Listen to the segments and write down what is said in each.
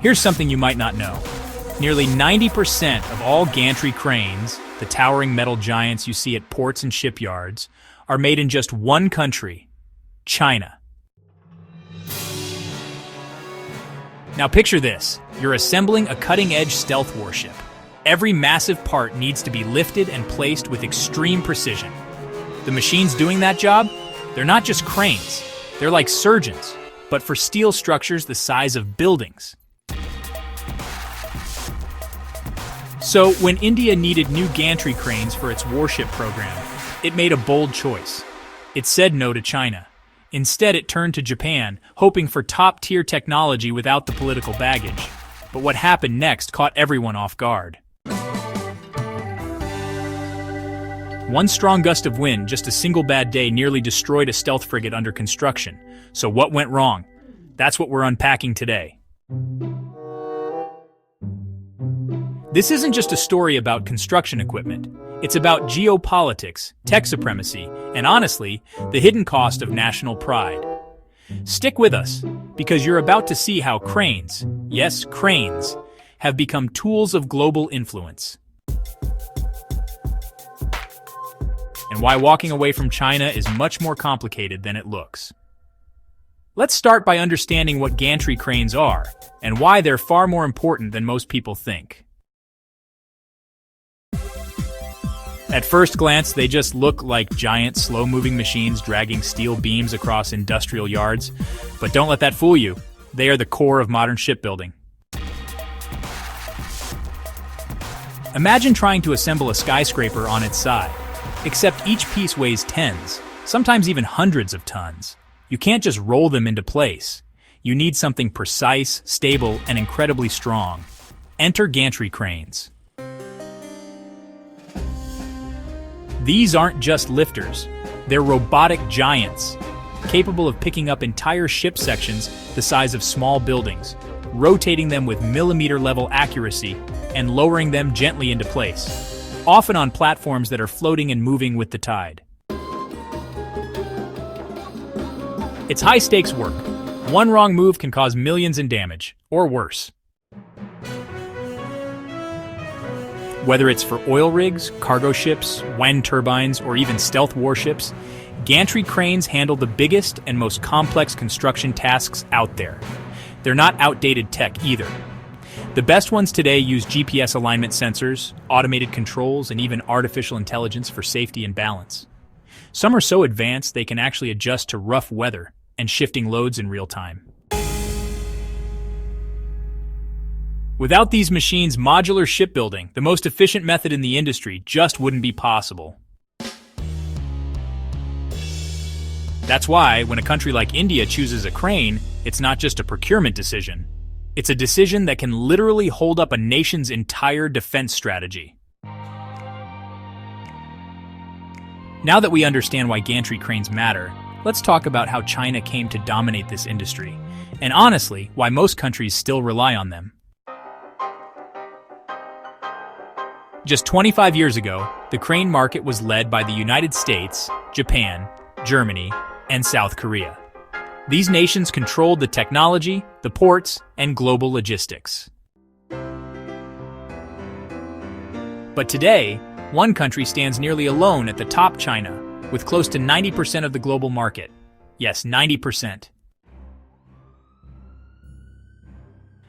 Here's something you might not know. Nearly 90% of all gantry cranes, the towering metal giants you see at ports and shipyards, are made in just one country, China. Now picture this. You're assembling a cutting-edge stealth warship. Every massive part needs to be lifted and placed with extreme precision. The machines doing that job, they're not just cranes. They're like surgeons, but for steel structures the size of buildings. So, when India needed new gantry cranes for its warship program, it made a bold choice. It said no to China. Instead, it turned to Japan, hoping for top-tier technology without the political baggage. But what happened next caught everyone off guard. One strong gust of wind, just a single bad day, nearly destroyed a stealth frigate under construction. So what went wrong? That's what we're unpacking today. This isn't just a story about construction equipment. It's about geopolitics, tech supremacy, and honestly, the hidden cost of national pride. Stick with us, because you're about to see how cranes, yes, cranes, have become tools of global influence. And why walking away from China is much more complicated than it looks. Let's start by understanding what gantry cranes are, and why they're far more important than most people think. At first glance, they just look like giant, slow-moving machines dragging steel beams across industrial yards. But don't let that fool you. They are the core of modern shipbuilding. Imagine trying to assemble a skyscraper on its side, except each piece weighs tens, sometimes even hundreds of tons. You can't just roll them into place. You need something precise, stable, and incredibly strong. Enter gantry cranes. These aren't just lifters, they're robotic giants, capable of picking up entire ship sections the size of small buildings, rotating them with millimeter-level accuracy, and lowering them gently into place, often on platforms that are floating and moving with the tide. It's high-stakes work. One wrong move can cause millions in damage, or worse. Whether it's for oil rigs, cargo ships, wind turbines, or even stealth warships, gantry cranes handle the biggest and most complex construction tasks out there. They're not outdated tech either. The best ones today use GPS alignment sensors, automated controls, and even artificial intelligence for safety and balance. Some are so advanced they can actually adjust to rough weather and shifting loads in real time. Without these machines, modular shipbuilding, the most efficient method in the industry, just wouldn't be possible. That's why, when a country like India chooses a crane, it's not just a procurement decision. It's a decision that can literally hold up a nation's entire defense strategy. Now that we understand why gantry cranes matter, let's talk about how China came to dominate this industry, and honestly, why most countries still rely on them. Just 25 years ago, the crane market was led by the United States, Japan, Germany, and South Korea. These nations controlled the technology, the ports, and global logistics. But today, one country stands nearly alone at the top, China, with close to 90% of the global market. Yes, 90%.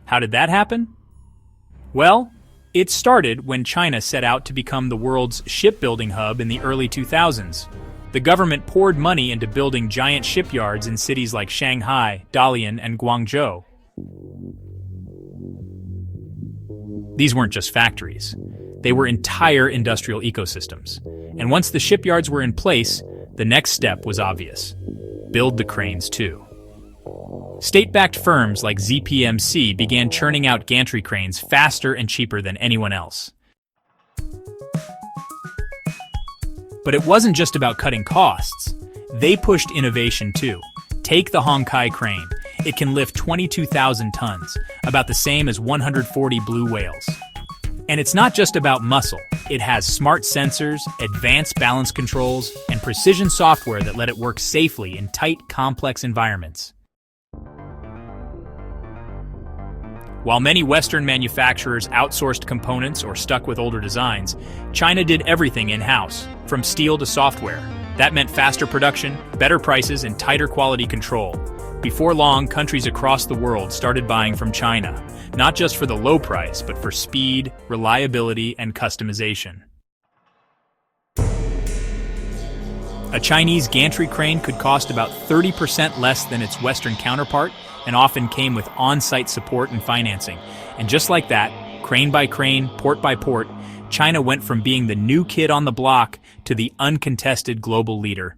How did that happen? Well, it started when China set out to become the world's shipbuilding hub in the early 2000s. The government poured money into building giant shipyards in cities like Shanghai, Dalian, and Guangzhou. These weren't just factories. They were entire industrial ecosystems. And once the shipyards were in place, the next step was obvious. Build the cranes too. State-backed firms like ZPMC began churning out gantry cranes faster and cheaper than anyone else. But it wasn't just about cutting costs. They pushed innovation too. Take the Hongkai crane. It can lift 22,000 tons, about the same as 140 blue whales. And it's not just about muscle. It has smart sensors, advanced balance controls, and precision software that let it work safely in tight, complex environments. While many Western manufacturers outsourced components or stuck with older designs, China did everything in-house, from steel to software. That meant faster production, better prices, and tighter quality control. Before long, countries across the world started buying from China, not just for the low price, but for speed, reliability, and customization. A Chinese gantry crane could cost about 30% less than its Western counterpart and often came with on-site support and financing. And just like that, crane by crane, port by port, China went from being the new kid on the block to the uncontested global leader.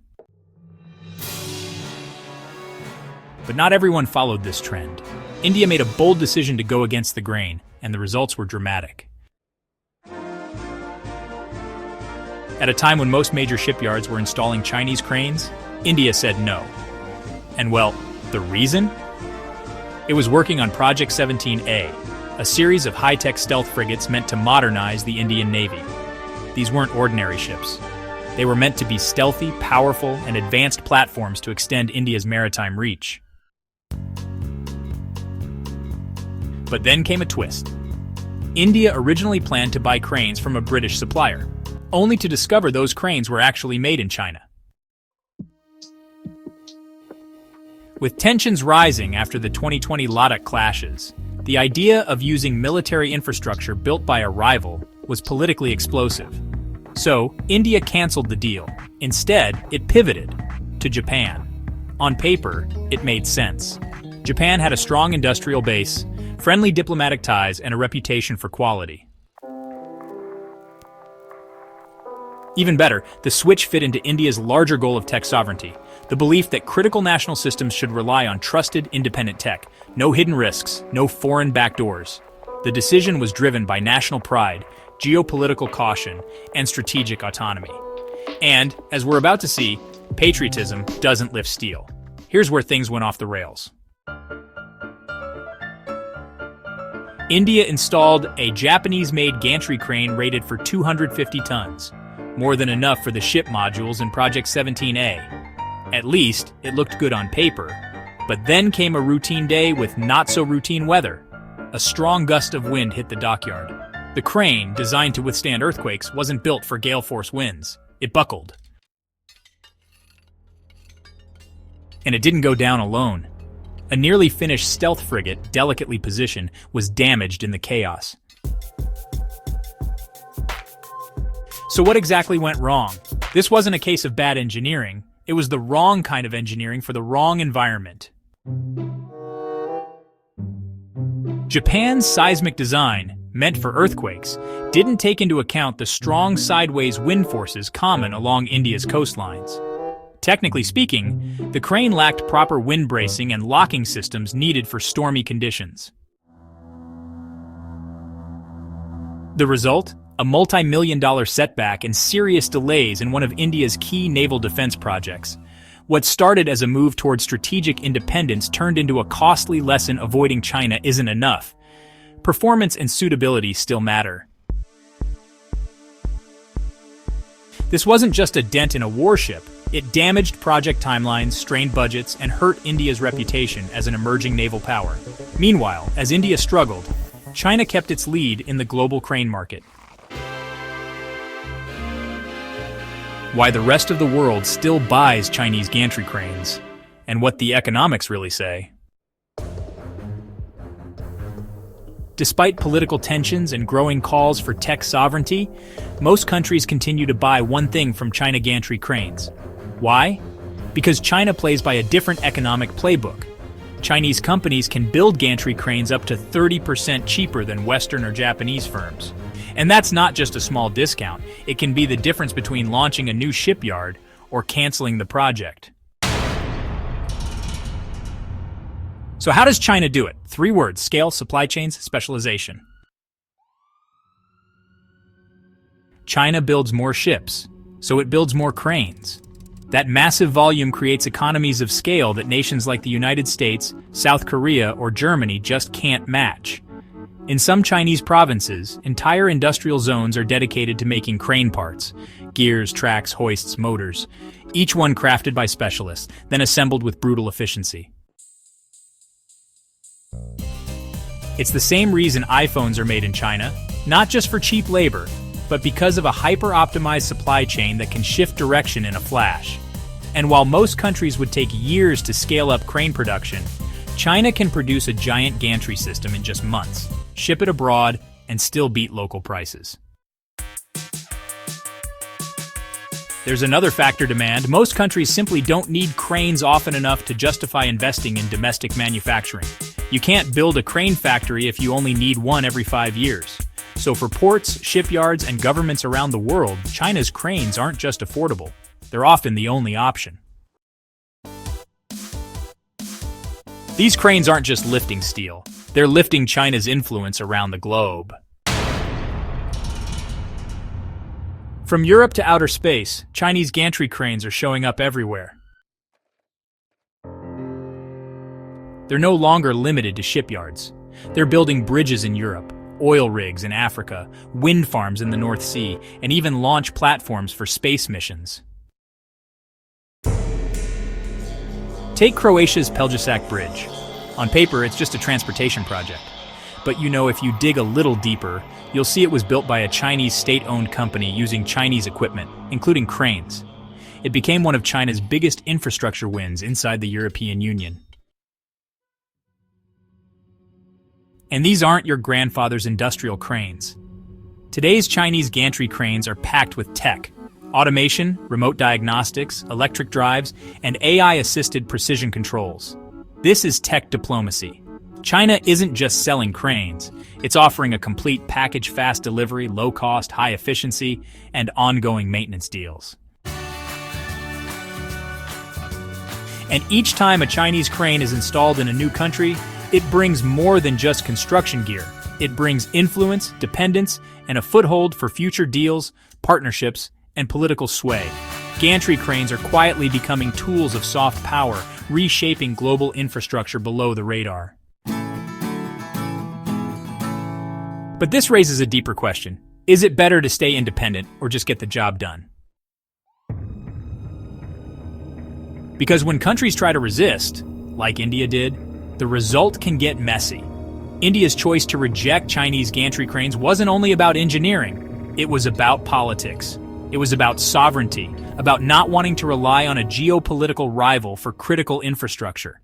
But not everyone followed this trend. India made a bold decision to go against the grain, and the results were dramatic. At a time when most major shipyards were installing Chinese cranes, India said no. And well, the reason? It was working on Project 17A, a series of high-tech stealth frigates meant to modernize the Indian Navy. These weren't ordinary ships. They were meant to be stealthy, powerful, and advanced platforms to extend India's maritime reach. But then came a twist. India originally planned to buy cranes from a British supplier, only to discover those cranes were actually made in China. With tensions rising after the 2020 Ladakh clashes, the idea of using military infrastructure built by a rival was politically explosive. So, India canceled the deal. Instead, it pivoted to Japan. On paper, it made sense. Japan had a strong industrial base, friendly diplomatic ties, and a reputation for quality. Even better, the switch fit into India's larger goal of tech sovereignty, the belief that critical national systems should rely on trusted, independent tech, no hidden risks, no foreign backdoors. The decision was driven by national pride, geopolitical caution, and strategic autonomy. And, as we're about to see, patriotism doesn't lift steel. Here's where things went off the rails. India installed a Japanese-made gantry crane rated for 250 tons, more than enough for the ship modules in Project 17A. At least, it looked good on paper. But then came a routine day with not-so-routine weather. A strong gust of wind hit the dockyard. The crane, designed to withstand earthquakes, wasn't built for gale-force winds. It buckled. And it didn't go down alone. A nearly finished stealth frigate, delicately positioned, was damaged in the chaos. So what exactly went wrong? This wasn't a case of bad engineering. It was the wrong kind of engineering for the wrong environment. Japan's seismic design, meant for earthquakes, didn't take into account the strong sideways wind forces common along India's coastlines. Technically speaking, the crane lacked proper wind bracing and locking systems needed for stormy conditions. The result? A multi-million-dollar setback and serious delays in one of India's key naval defense projects. What started as a move toward strategic independence turned into a costly lesson avoiding China isn't enough. Performance and suitability still matter. This wasn't just a dent in a warship. It damaged project timelines, strained budgets, and hurt India's reputation as an emerging naval power. Meanwhile, as India struggled, China kept its lead in the global crane market. Why the rest of the world still buys Chinese gantry cranes, and what the economics really say. Despite political tensions and growing calls for tech sovereignty, most countries continue to buy one thing from China gantry cranes. Why? Because China plays by a different economic playbook. Chinese companies can build gantry cranes up to 30% cheaper than Western or Japanese firms. And that's not just a small discount. It can be the difference between launching a new shipyard or canceling the project. So how does China do it? 3 words: scale, supply chains, specialization. China builds more ships, so it builds more cranes. That massive volume creates economies of scale that nations like the United States, South Korea, or Germany just can't match. In some Chinese provinces, entire industrial zones are dedicated to making crane parts: gears, tracks, hoists, motors, each one crafted by specialists, then assembled with brutal efficiency. It's the same reason iPhones are made in China, not just for cheap labor, but because of a hyper-optimized supply chain that can shift direction in a flash. And while most countries would take years to scale up crane production, China can produce a giant gantry system in just months, ship it abroad, and still beat local prices. There's another factor: demand. Most countries simply don't need cranes often enough to justify investing in domestic manufacturing. You can't build a crane factory if you only need one every 5 years. So for ports, shipyards, and governments around the world, China's cranes aren't just affordable. They're often the only option. These cranes aren't just lifting steel. They're lifting China's influence around the globe. From Europe to outer space, Chinese gantry cranes are showing up everywhere. They're no longer limited to shipyards. They're building bridges in Europe, oil rigs in Africa, wind farms in the North Sea, and even launch platforms for space missions. Take Croatia's Peljasac Bridge. On paper, it's just a transportation project. But if you dig a little deeper, you'll see it was built by a Chinese state-owned company using Chinese equipment, including cranes. It became one of China's biggest infrastructure wins inside the European Union. And these aren't your grandfather's industrial cranes. Today's Chinese gantry cranes are packed with tech: automation, remote diagnostics, electric drives, and AI-assisted precision controls. This is tech diplomacy. China isn't just selling cranes, it's offering a complete package: fast delivery, low cost, high efficiency, and ongoing maintenance deals. And each time a Chinese crane is installed in a new country, it brings more than just construction gear. It brings influence, dependence, and a foothold for future deals, partnerships, and political sway. Gantry cranes are quietly becoming tools of soft power, reshaping global infrastructure below the radar. But this raises a deeper question. Is it better to stay independent or just get the job done? Because when countries try to resist, like India did, the result can get messy. India's choice to reject Chinese gantry cranes wasn't only about engineering, it was about politics. It was about sovereignty, about not wanting to rely on a geopolitical rival for critical infrastructure.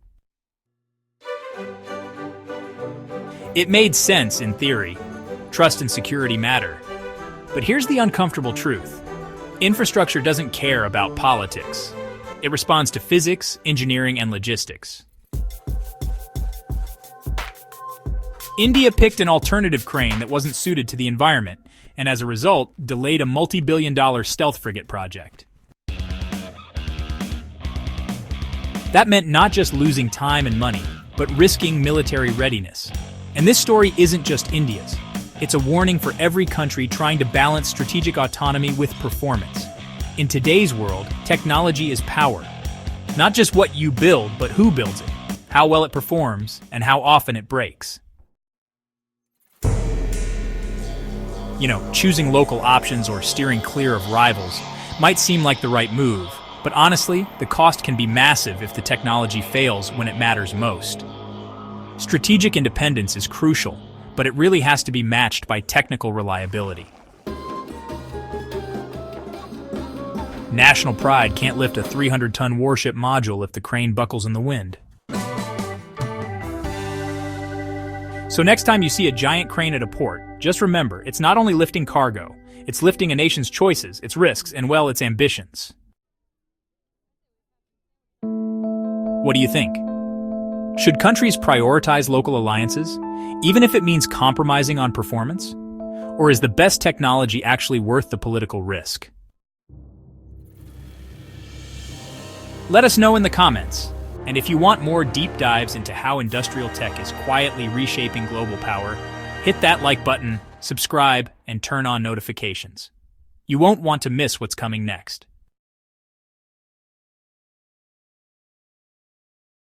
It made sense in theory. Trust and security matter. But here's the uncomfortable truth. Infrastructure doesn't care about politics. It responds to physics, engineering, and logistics. India picked an alternative crane that wasn't suited to the environment, and as a result, delayed a multi-billion-dollar stealth frigate project. That meant not just losing time and money, but risking military readiness. And this story isn't just India's. It's a warning for every country trying to balance strategic autonomy with performance. In today's world, technology is power. Not just what you build, but who builds it, how well it performs, and how often it breaks. Choosing local options or steering clear of rivals might seem like the right move, but honestly, the cost can be massive if the technology fails when it matters most. Strategic independence is crucial, but it really has to be matched by technical reliability. National pride can't lift a 300-ton warship module if the crane buckles in the wind. So next time you see a giant crane at a port, just remember, it's not only lifting cargo, it's lifting a nation's choices, its risks, and its ambitions. What do you think? Should countries prioritize local alliances, even if it means compromising on performance? Or is the best technology actually worth the political risk? Let us know in the comments. And if you want more deep dives into how industrial tech is quietly reshaping global power, hit that like button, subscribe, and turn on notifications. You won't want to miss what's coming next.